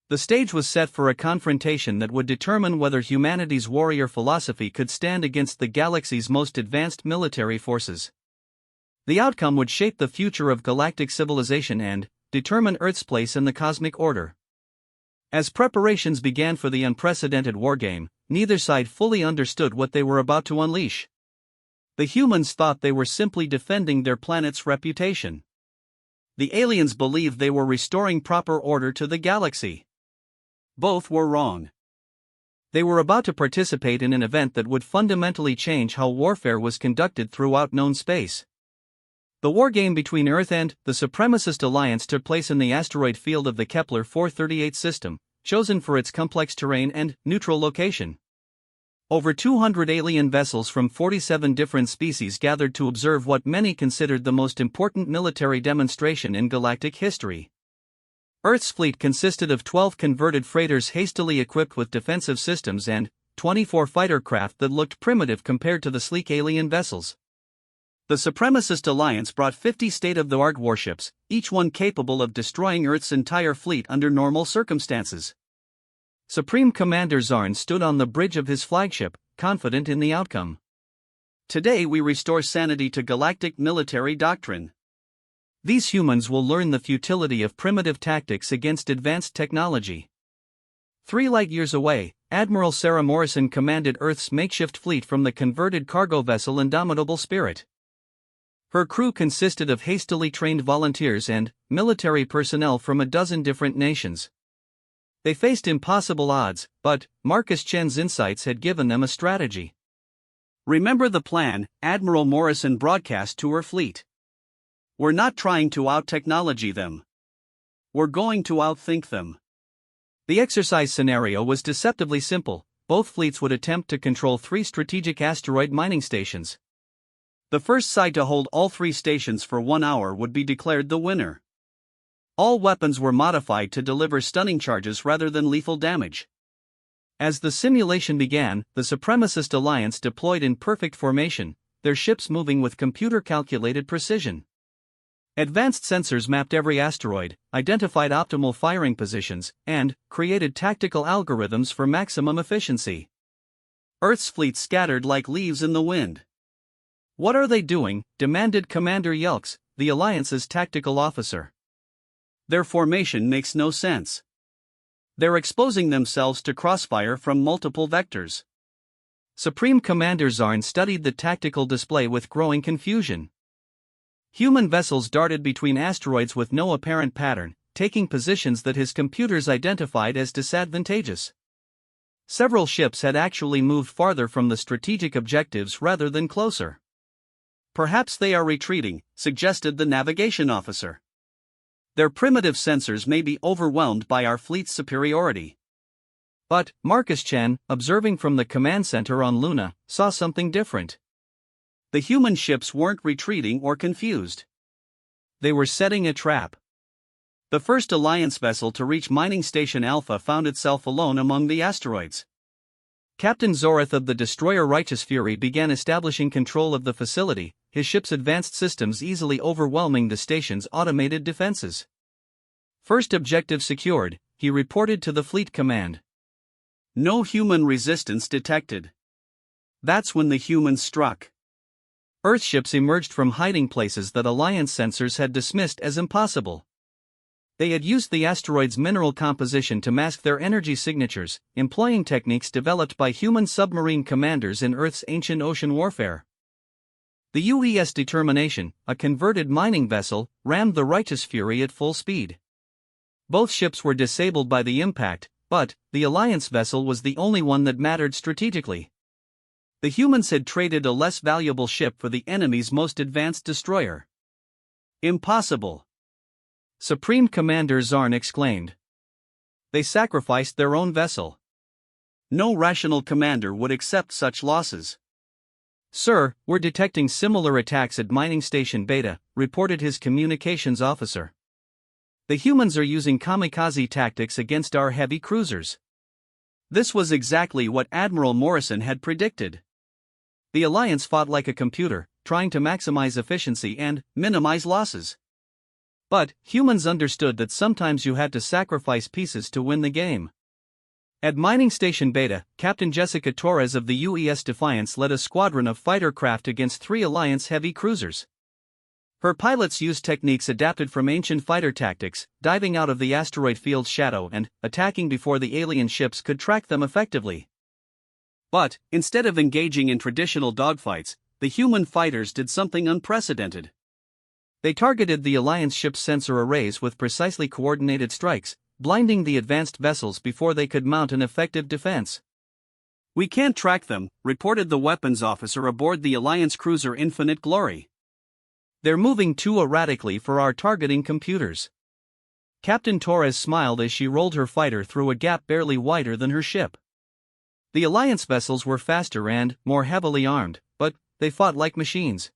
The stage was set for a confrontation that would determine whether humanity's warrior philosophy could stand against the galaxy's most advanced military forces. The outcome would shape the future of galactic civilization and determine Earth's place in the cosmic order. As preparations began for the unprecedented wargame, neither side fully understood what they were about to unleash. The humans thought they were simply defending their planet's reputation. The aliens believed they were restoring proper order to the galaxy. Both were wrong. They were about to participate in an event that would fundamentally change how warfare was conducted throughout known space. The wargame between Earth and the Supremacist Alliance took place in the asteroid field of the Kepler 438 system, chosen for its complex terrain and neutral location. Over 200 alien vessels from 47 different species gathered to observe what many considered the most important military demonstration in galactic history. Earth's fleet consisted of 12 converted freighters hastily equipped with defensive systems and 24 fighter craft that looked primitive compared to the sleek alien vessels. The Supremacist Alliance brought 50 state-of-the-art warships, each one capable of destroying Earth's entire fleet under normal circumstances. Supreme Commander Zarn stood on the bridge of his flagship, confident in the outcome. Today we restore sanity to galactic military doctrine. These humans will learn the futility of primitive tactics against advanced technology. 3 light-years away, Admiral Sarah Morrison commanded Earth's makeshift fleet from the converted cargo vessel Indomitable Spirit. Her crew consisted of hastily trained volunteers and military personnel from a dozen different nations. They faced impossible odds, but Marcus Chen's insights had given them a strategy. Remember the plan, Admiral Morrison broadcast to her fleet. We're not trying to out-technology them. We're going to outthink them. The exercise scenario was deceptively simple. Both fleets would attempt to control 3 strategic asteroid mining stations. The first side to hold all 3 stations for 1 hour would be declared the winner. All weapons were modified to deliver stunning charges rather than lethal damage. As the simulation began, the Supremacist Alliance deployed in perfect formation, their ships moving with computer-calculated precision. Advanced sensors mapped every asteroid, identified optimal firing positions, and created tactical algorithms for maximum efficiency. Earth's fleet scattered like leaves in the wind. "What are they doing?" demanded Commander Yelks, the Alliance's tactical officer. "Their formation makes no sense. They're exposing themselves to crossfire from multiple vectors." Supreme Commander Zarn studied the tactical display with growing confusion. Human vessels darted between asteroids with no apparent pattern, taking positions that his computers identified as disadvantageous. Several ships had actually moved farther from the strategic objectives rather than closer. "Perhaps they are retreating," suggested the navigation officer. "Their primitive sensors may be overwhelmed by our fleet's superiority." But Marcus Chen, observing from the command center on Luna, saw something different. The human ships weren't retreating or confused. They were setting a trap. The first Alliance vessel to reach Mining Station Alpha found itself alone among the asteroids. Captain Zorith of the destroyer Righteous Fury began establishing control of the facility, his ship's advanced systems easily overwhelming the station's automated defenses. "First objective secured," he reported to the fleet command. "No human resistance detected." That's when the humans struck. Earthships emerged from hiding places that Alliance sensors had dismissed as impossible. They had used the asteroid's mineral composition to mask their energy signatures, employing techniques developed by human submarine commanders in Earth's ancient ocean warfare. The UES Determination, a converted mining vessel, rammed the Righteous Fury at full speed. Both ships were disabled by the impact, but the Alliance vessel was the only one that mattered strategically. The humans had traded a less valuable ship for the enemy's most advanced destroyer. "Impossible!" Supreme Commander Zarn exclaimed. "They sacrificed their own vessel. No rational commander would accept such losses." "Sir, we're detecting similar attacks at Mining Station Beta," reported his communications officer. "The humans are using kamikaze tactics against our heavy cruisers." This was exactly what Admiral Morrison had predicted. The Alliance fought like a computer, trying to maximize efficiency and minimize losses. But humans understood that sometimes you had to sacrifice pieces to win the game. At Mining Station Beta, Captain Jessica Torres of the UES Defiance led a squadron of fighter craft against 3 Alliance heavy cruisers. Her pilots used techniques adapted from ancient fighter tactics, diving out of the asteroid field's shadow and attacking before the alien ships could track them effectively. But, instead of engaging in traditional dogfights, the human fighters did something unprecedented. They targeted the Alliance ship's sensor arrays with precisely coordinated strikes, blinding the advanced vessels before they could mount an effective defense. "We can't track them," reported the weapons officer aboard the Alliance cruiser Infinite Glory. "They're moving too erratically for our targeting computers." Captain Torres smiled as she rolled her fighter through a gap barely wider than her ship. The Alliance vessels were faster and more heavily armed, but they fought like machines.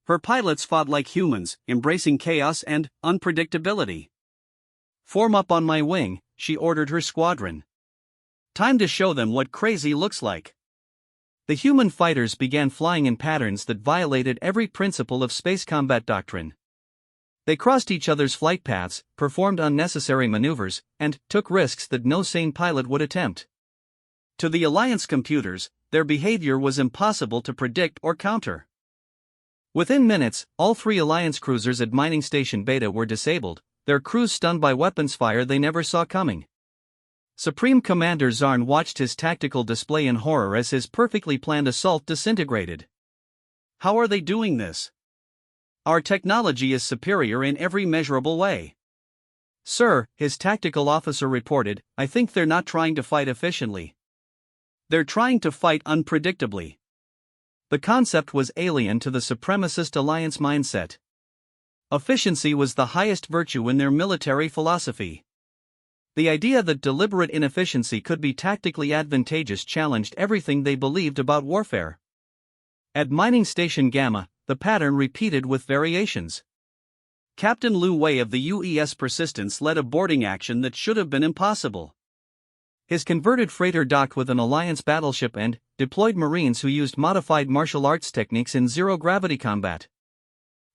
Her pilots fought like humans, embracing chaos and unpredictability. "Form up on my wing," she ordered her squadron. "Time to show them what crazy looks like." The human fighters began flying in patterns that violated every principle of space combat doctrine. They crossed each other's flight paths, performed unnecessary maneuvers, and took risks that no sane pilot would attempt. To the Alliance computers, their behavior was impossible to predict or counter. Within minutes, all 3 Alliance cruisers at Mining Station Beta were disabled, their crews stunned by weapons fire they never saw coming. Supreme Commander Zarn watched his tactical display in horror as his perfectly planned assault disintegrated. "How are they doing this? Our technology is superior in every measurable way." "Sir," his tactical officer reported, "I think they're not trying to fight efficiently. They're trying to fight unpredictably." The concept was alien to the supremacist Alliance mindset. Efficiency was the highest virtue in their military philosophy. The idea that deliberate inefficiency could be tactically advantageous challenged everything they believed about warfare. At Mining Station Gamma, the pattern repeated with variations. Captain Lu Wei of the UES Persistence led a boarding action that should have been impossible. His converted freighter docked with an Alliance battleship and deployed Marines who used modified martial arts techniques in zero-gravity combat.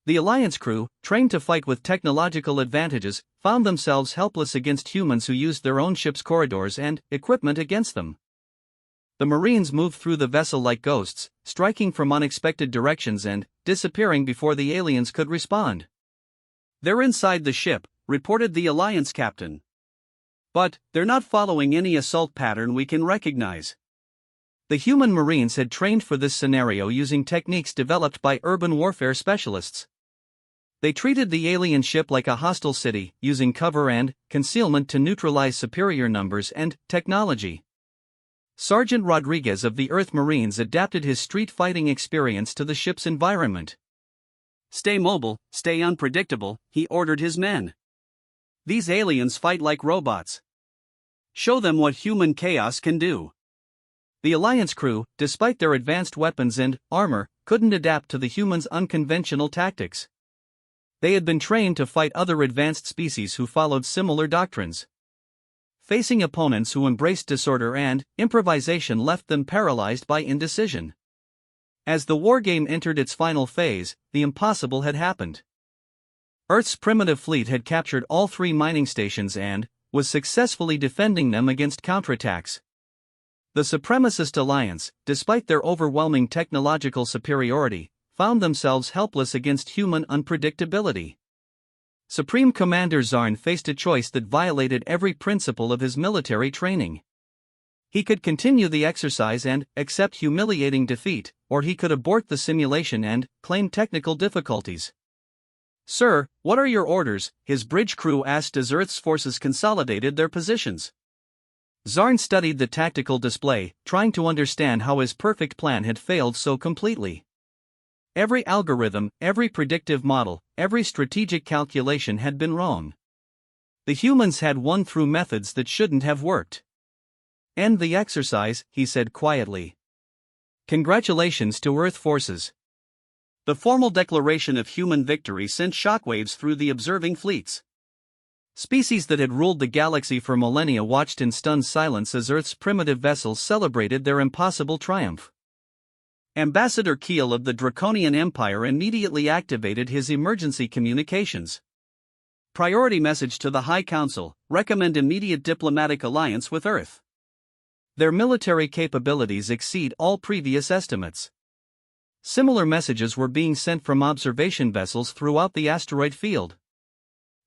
The Alliance crew, trained to fight with technological advantages, found themselves helpless against humans who used their own ship's corridors and equipment against them. The Marines moved through the vessel like ghosts, striking from unexpected directions and disappearing before the aliens could respond. "They're inside the ship," reported the Alliance captain. "But they're not following any assault pattern we can recognize." The human Marines had trained for this scenario using techniques developed by urban warfare specialists. They treated the alien ship like a hostile city, using cover and concealment to neutralize superior numbers and technology. Sergeant Rodriguez of the Earth Marines adapted his street fighting experience to the ship's environment. "Stay mobile, stay unpredictable," he ordered his men. "These aliens fight like robots. Show them what human chaos can do." The Alliance crew, despite their advanced weapons and armor, couldn't adapt to the humans' unconventional tactics. They had been trained to fight other advanced species who followed similar doctrines. Facing opponents who embraced disorder and improvisation left them paralyzed by indecision. As the wargame entered its final phase, the impossible had happened. Earth's primitive fleet had captured all 3 mining stations and was successfully defending them against counterattacks. The Supremacist Alliance, despite their overwhelming technological superiority, found themselves helpless against human unpredictability. Supreme Commander Zarn faced a choice that violated every principle of his military training. He could continue the exercise and accept humiliating defeat, or he could abort the simulation and claim technical difficulties. "Sir, what are your orders?" his bridge crew asked as Earth's forces consolidated their positions. Zarn studied the tactical display, trying to understand how his perfect plan had failed so completely. Every algorithm, every predictive model, every strategic calculation had been wrong. The humans had won through methods that shouldn't have worked. "End the exercise," he said quietly. "Congratulations to Earth forces." The formal declaration of human victory sent shockwaves through the observing fleets. Species that had ruled the galaxy for millennia watched in stunned silence as Earth's primitive vessels celebrated their impossible triumph. Ambassador Keel of the Draconian Empire immediately activated his emergency communications. "Priority message to the High Council, recommend immediate diplomatic alliance with Earth. Their military capabilities exceed all previous estimates." Similar messages were being sent from observation vessels throughout the asteroid field.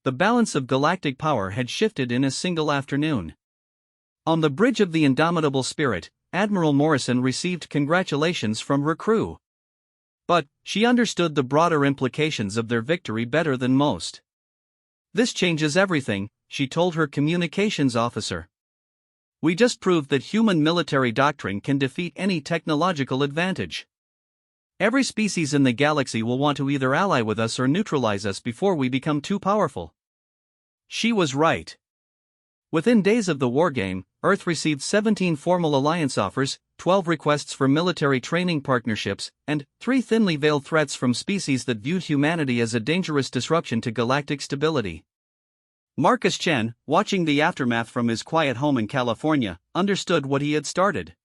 The balance of galactic power had shifted in a single afternoon. On the bridge of the Indomitable Spirit, Admiral Morrison received congratulations from her crew. But she understood the broader implications of their victory better than most. "This changes everything," she told her communications officer. "We just proved that human military doctrine can defeat any technological advantage. Every species in the galaxy will want to either ally with us or neutralize us before we become too powerful." She was right. Within days of the wargame, Earth received 17 formal alliance offers, 12 requests for military training partnerships, and 3 thinly veiled threats from species that viewed humanity as a dangerous disruption to galactic stability. Marcus Chen, watching the aftermath from his quiet home in California, understood what he had started.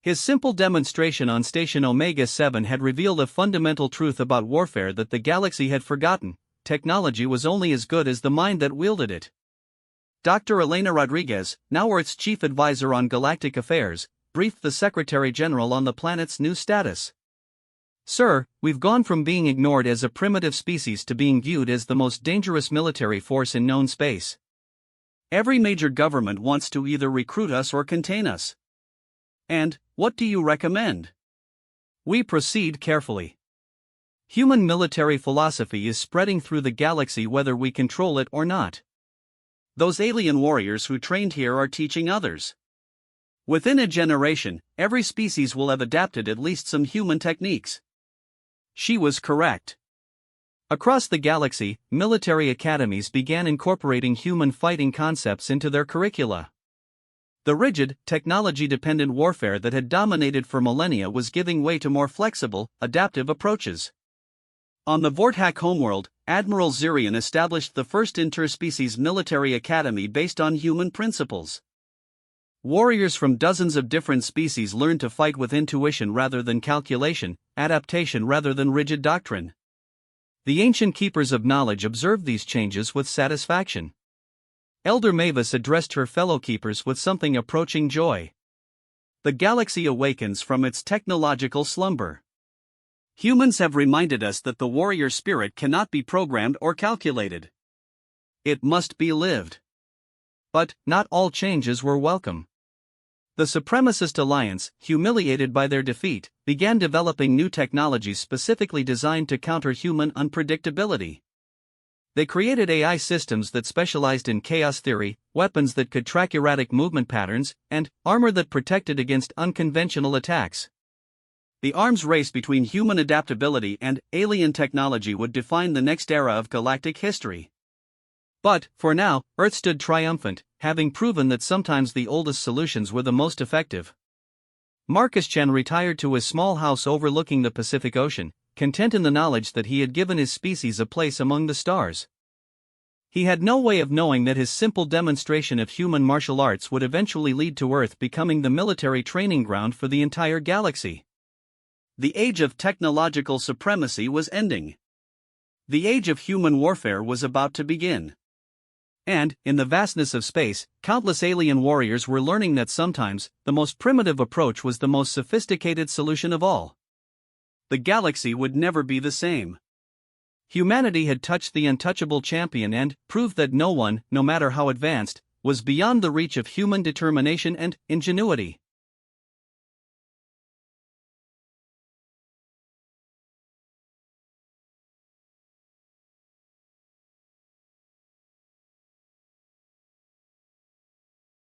His simple demonstration on Station Omega-7 had revealed a fundamental truth about warfare that the galaxy had forgotten: technology was only as good as the mind that wielded it. Dr. Elena Rodriguez, now Earth's chief advisor on galactic affairs, briefed the Secretary General on the planet's new status. "Sir, we've gone from being ignored as a primitive species to being viewed as the most dangerous military force in known space. Every major government wants to either recruit us or contain us. And what do you recommend?" "We proceed carefully. Human military philosophy is spreading through the galaxy whether we control it or not. Those alien warriors who trained here are teaching others. Within a generation, every species will have adapted at least some human techniques." She was correct. Across the galaxy, military academies began incorporating human fighting concepts into their curricula. The rigid, technology-dependent warfare that had dominated for millennia was giving way to more flexible, adaptive approaches. On the Vorthak homeworld, Admiral Zirian established the first interspecies military academy based on human principles. Warriors from dozens of different species learned to fight with intuition rather than calculation, adaptation rather than rigid doctrine. The ancient keepers of knowledge observed these changes with satisfaction. Elder Mavis addressed her fellow keepers with something approaching joy. The galaxy awakens from its technological slumber. Humans have reminded us that the warrior spirit cannot be programmed or calculated. It must be lived. But not all changes were welcome. The Supremacist Alliance, humiliated by their defeat, began developing new technologies specifically designed to counter human unpredictability. They created AI systems that specialized in chaos theory, weapons that could track erratic movement patterns, and armor that protected against unconventional attacks. The arms race between human adaptability and alien technology would define the next era of galactic history. But, for now, Earth stood triumphant, having proven that sometimes the oldest solutions were the most effective. Marcus Chen retired to his small house overlooking the Pacific Ocean, content in the knowledge that he had given his species a place among the stars. He had no way of knowing that his simple demonstration of human martial arts would eventually lead to Earth becoming the military training ground for the entire galaxy. The age of technological supremacy was ending. The age of human warfare was about to begin. And, in the vastness of space, countless alien warriors were learning that sometimes, the most primitive approach was the most sophisticated solution of all. The galaxy would never be the same. Humanity had touched the untouchable champion and proved that no one, no matter how advanced, was beyond the reach of human determination and ingenuity.